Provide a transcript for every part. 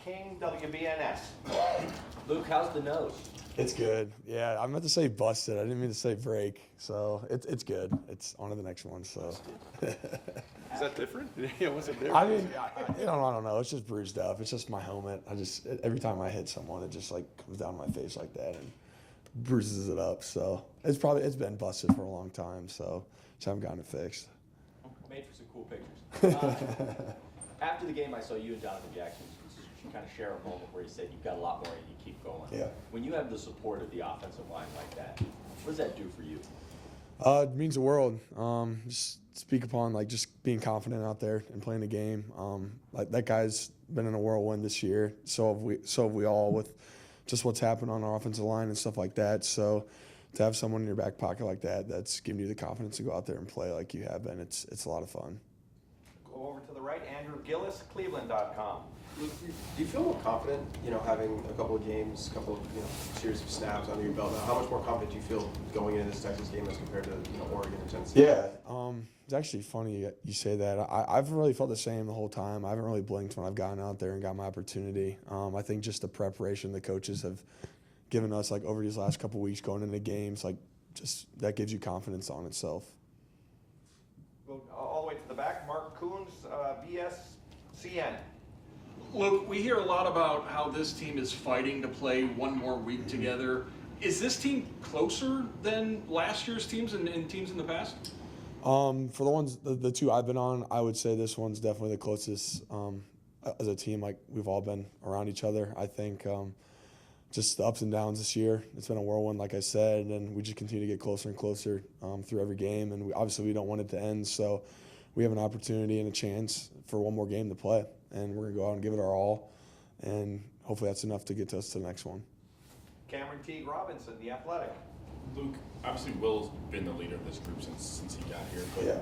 King, WBNS. Luke, how's the nose? It's good. Yeah, I meant to say busted. I didn't mean to say break. So it's good. It's on to the next one. So. Is that different? Yeah, what's it different? I mean, I don't know. It's just bruised up. It's just my helmet. Every time I hit someone, it just like comes down my face like that and bruises it up. So it's been busted for a long time. So just haven't gotten it fixed. Made for some cool pictures. After the game, I saw you and Jonathan Jackson kind of share a moment where you said you've got a lot more and you keep going. Yeah. When you have the support of the offensive line like that, what does that do for you? It means the world. Just speak upon like just being confident out there and playing the game. Like that guy's been in a whirlwind this year. So have we all with just what's happened on our offensive line and stuff like that. So to have someone in your back pocket like that, that's giving you the confidence to go out there and play like you have been. It's a lot of fun. Go over to the right, Andrew Gillis, Cleveland.com. Do you feel more confident, having a couple of games, series of snaps under your belt now? How much more confident do you feel going into this Texas game as compared to, Oregon and Tennessee? Yeah, it's actually funny you say that. I've really felt the same the whole time. I haven't really blinked when I've gotten out there and got my opportunity. I think just the preparation the coaches have given us, like over these last couple of weeks going into games, like just that gives you confidence on itself. Go all the way to the back, Mark Coons, BCSN. Look, we hear a lot about how this team is fighting to play one more week together. Is this team closer than last year's teams and teams in the past? For the ones, the two I've been on, I would say this one's definitely the closest as a team. Like we've all been around each other. I think just the ups and downs this year. It's been a whirlwind, like I said, and we just continue to get closer and closer through every game. And obviously we don't want it to end, so we have an opportunity and a chance for one more game to play. And we're going to go out and give it our all, and hopefully that's enough to get us to the next one. Cameron Teague Robinson, The Athletic. Luke, obviously Will's been the leader of this group since he got here. But Yeah.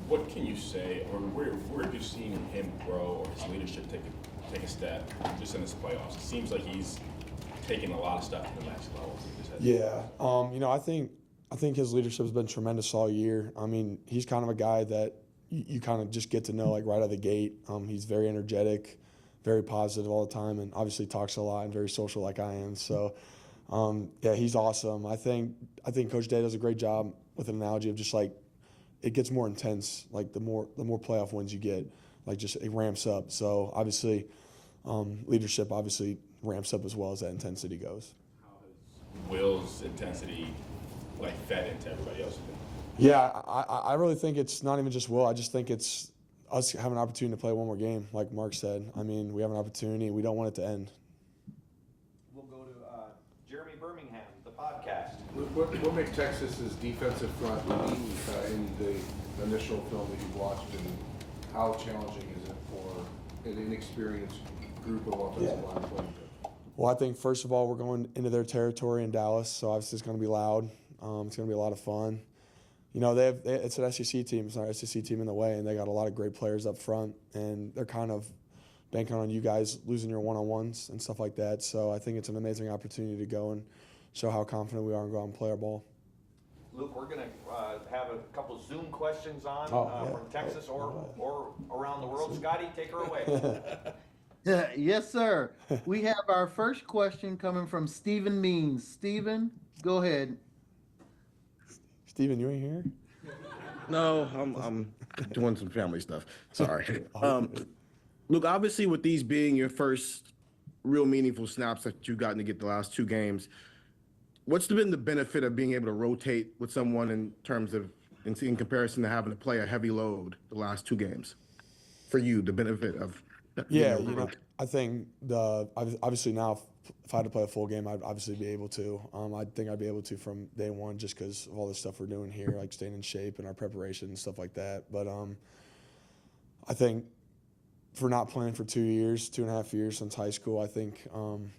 what can you say, or where have you seen him grow or his leadership take a step just in this playoffs? It seems like he's taking a lot of stuff to the next level. Yeah, I think his leadership has been tremendous all year. I mean, he's kind of a guy that you kind of just get to know like right out of the gate. He's very energetic, very positive all the time, and obviously talks a lot and very social like I am. So, yeah, he's awesome. I think Coach Day does a great job with an analogy of just like it gets more intense. Like the more playoff wins you get, like just it ramps up. So obviously, leadership obviously ramps up as well as that intensity goes. How has Will's intensity fed into everybody else? Yeah, I really think it's not even just Will. I just think it's us having an opportunity to play one more game, like Mark said. I mean, we have an opportunity. We don't want it to end. We'll go to Jeremy Birmingham, the podcast. What makes Texas's defensive front unique in the initial film that you've watched, and how challenging is it for an inexperienced group of offensive line players? Well, I think, first of all, we're going into their territory in Dallas, so obviously it's going to be loud. It's going to be a lot of fun. It's an SEC team. It's not an SEC team in the way, and they got a lot of great players up front, and they're kind of banking on you guys losing your one-on-ones and stuff like that. So I think it's an amazing opportunity to go and show how confident we are and go out and play our ball. Luke, we're going to have a couple Zoom questions on from Texas or around the world. Scotty, take her away. Yes, sir. We have our first question coming from Stephen Means. Stephen, go ahead. Steven, you ain't here? No, I'm doing some family stuff. Sorry. Look, obviously with these being your first real meaningful snaps that you've gotten to get the last two games, what's been the benefit of being able to rotate with someone in terms of, in comparison to having to play a heavy load the last two games? For you, the benefit of Yeah, I think obviously now if I had to play a full game, I'd obviously be able to. I think I'd be able to from day one just because of all the stuff we're doing here, like staying in shape and our preparation and stuff like that. But I think for not playing for 2 years, 2.5 years since high school, I think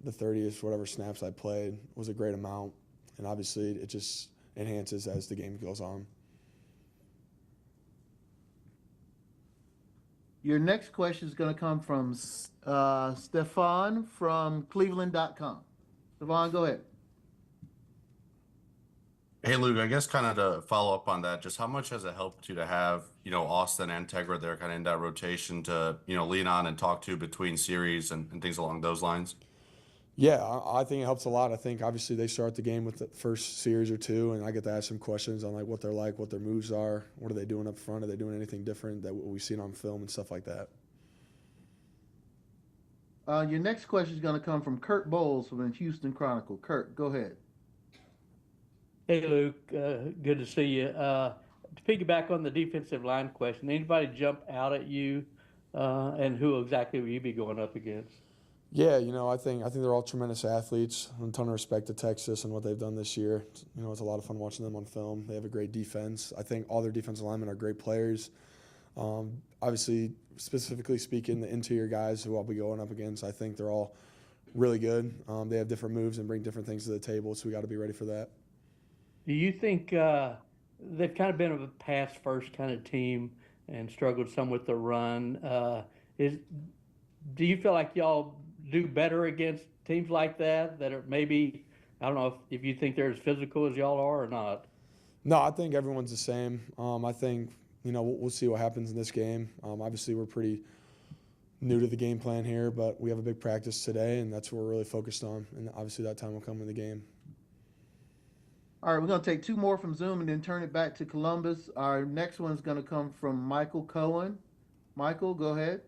the 30th, whatever snaps I played was a great amount. And obviously it just enhances as the game goes on. Your next question is going to come from Stefan from Cleveland.com. Stefan, go ahead. Hey Luke, I guess kind of to follow up on that, just how much has it helped you to have, Austin and Tegra there kind of in that rotation to, lean on and talk to between series and things along those lines? Yeah, I think it helps a lot. I think obviously they start the game with the first series or two, and I get to ask them questions on like what they're like, what their moves are, what are they doing up front, are they doing anything different that we've seen on film and stuff like that. Your next question is going to come from Kurt Bowles from the Houston Chronicle. Kurt, go ahead. Hey, Luke. Good to see you. To piggyback on the defensive line question, anybody jump out at you, and who exactly will you be going up against? Yeah, I think they're all tremendous athletes. A ton of respect to Texas and what they've done this year. It's a lot of fun watching them on film. They have a great defense. I think all their defensive linemen are great players. Obviously, specifically speaking, the interior guys who I'll be going up against, I think they're all really good. They have different moves and bring different things to the table, so we got to be ready for that. Do you think they've kind of been a pass first kind of team and struggled some with the run? Do you feel like y'all do better against teams like that are maybe, I don't know if you think they're as physical as y'all are or not? No, I think everyone's the same. I think, we'll see what happens in this game. Obviously, we're pretty new to the game plan here, but we have a big practice today, and that's what we're really focused on. And obviously that time will come in the game. All right, we're going to take two more from Zoom and then turn it back to Columbus. Our next one is going to come from Michael Cohen. Michael, go ahead.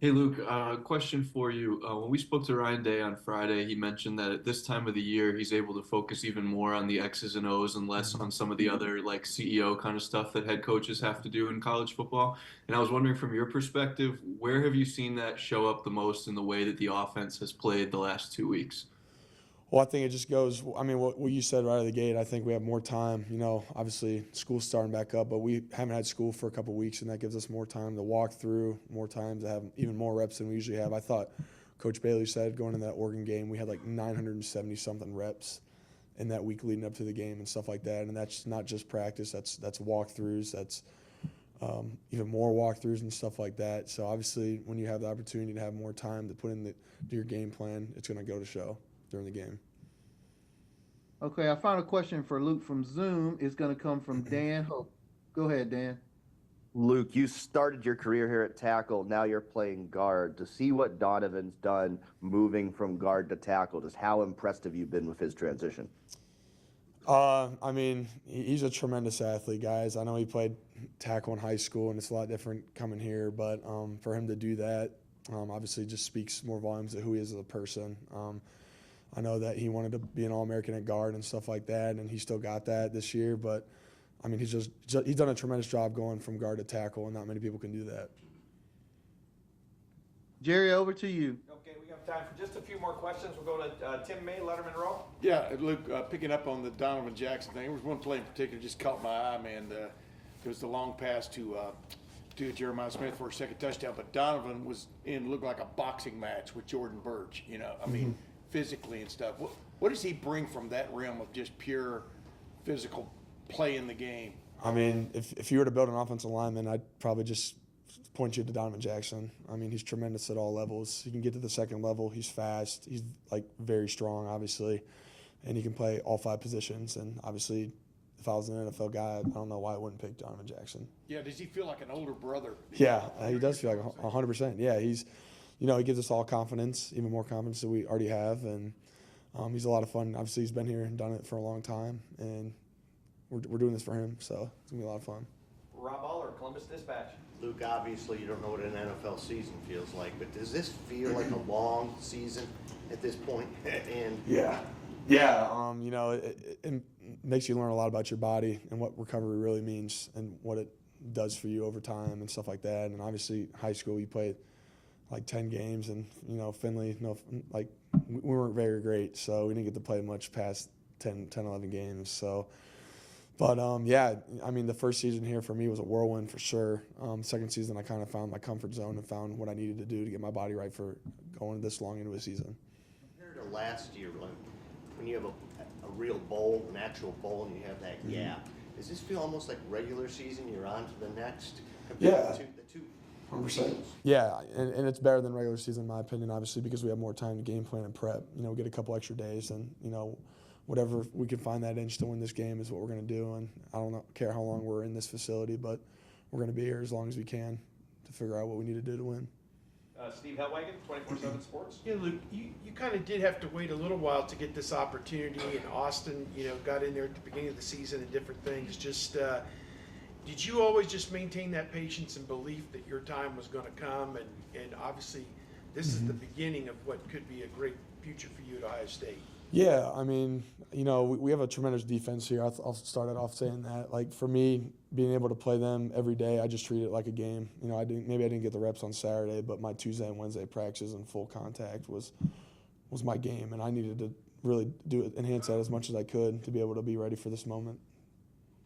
Hey Luke, question for you. When we spoke to Ryan Day on Friday, he mentioned that at this time of the year, he's able to focus even more on the X's and O's and less on some of the other like CEO kind of stuff that head coaches have to do in college football. And I was wondering from your perspective, where have you seen that show up the most in the way that the offense has played the last 2 weeks? Well, I think it just goes, what you said right out of the gate, I think we have more time. Obviously school's starting back up, but we haven't had school for a couple of weeks, and that gives us more time to walk through, more time to have even more reps than we usually have. I thought Coach Bailey said going into that Oregon game, we had like 970-something reps in that week leading up to the game and stuff like that. And that's not just practice, that's walkthroughs, that's even more walkthroughs and stuff like that. So obviously when you have the opportunity to have more time to put into your game plan, it's going to go to show during the game. Okay, our final question for Luke from Zoom is going to come from Dan Hope. Go ahead, Dan. Luke, you started your career here at tackle. Now you're playing guard. To see what Donovan's done moving from guard to tackle, just how impressed have you been with his transition? He's a tremendous athlete, guys. I know he played tackle in high school, and it's a lot different coming here. But for him to do that, obviously just speaks more volumes of who he is as a person. I know that he wanted to be an All-American at guard and stuff like that, and he still got that this year. But, he's done a tremendous job going from guard to tackle, and not many people can do that. Jerry, over to you. Okay, we have time for just a few more questions. We'll go to Tim May, Letterman Row. Yeah, Luke, picking up on the Donovan Jackson thing, there was one play in particular that just caught my eye, man. There was the long pass to Jeremiah Smith for a second touchdown, but Donovan was looked like a boxing match with Jordan Birch, physically and stuff. What does he bring from that realm of just pure physical play in the game? If you were to build an offensive lineman, I'd probably just point you to Donovan Jackson. He's tremendous at all levels. He can get to the second level. He's fast. He's very strong, obviously, and he can play all 5 positions. And obviously, if I was an NFL guy, I don't know why I wouldn't pick Donovan Jackson. Yeah, does he feel like an older brother? Yeah, he does feel like 100%. Yeah, he's, he gives us all confidence, even more confidence than we already have, and he's a lot of fun. Obviously, he's been here and done it for a long time, and we're doing this for him, so it's gonna be a lot of fun. Rob Aller, Columbus Dispatch. Luke, obviously you don't know what an NFL season feels like, but does this feel like a long season at this point? And yeah, it makes you learn a lot about your body and what recovery really means and what it does for you over time and stuff like that. And obviously, high school you played like 10 games, and Finley, we weren't very great, so we didn't get to play much past 10, 11 games. So. But, the first season here for me was a whirlwind for sure. Second season, I kind of found my comfort zone and found what I needed to do to get my body right for going this long into a season. Compared to last year, when you have a real bowl, an actual bowl, and you have that gap, does this feel almost like regular season? You're on to the next? Yeah. To the two 100%. Yeah, and it's better than regular season in my opinion, obviously, because we have more time to game plan and prep. We get a couple extra days, and, whatever we can find that inch to win this game is what we're going to do. And I don't care how long we're in this facility, but we're going to be here as long as we can to figure out what we need to do to win. Steve Hellwagen, 24/7 Sports. Yeah, Luke, you kind of did have to wait a little while to get this opportunity, and Austin, got in there at the beginning of the season and different things. Just did you always just maintain that patience and belief that your time was going to come? And obviously, this is the beginning of what could be a great future for you at Ohio State. Yeah, I mean, we have a tremendous defense here. I'll start it off saying that. Like, for me, being able to play them every day, I just treat it like a game. I didn't get the reps on Saturday, but my Tuesday and Wednesday practices and full contact was my game, and I needed to really enhance that as much as I could to be able to be ready for this moment.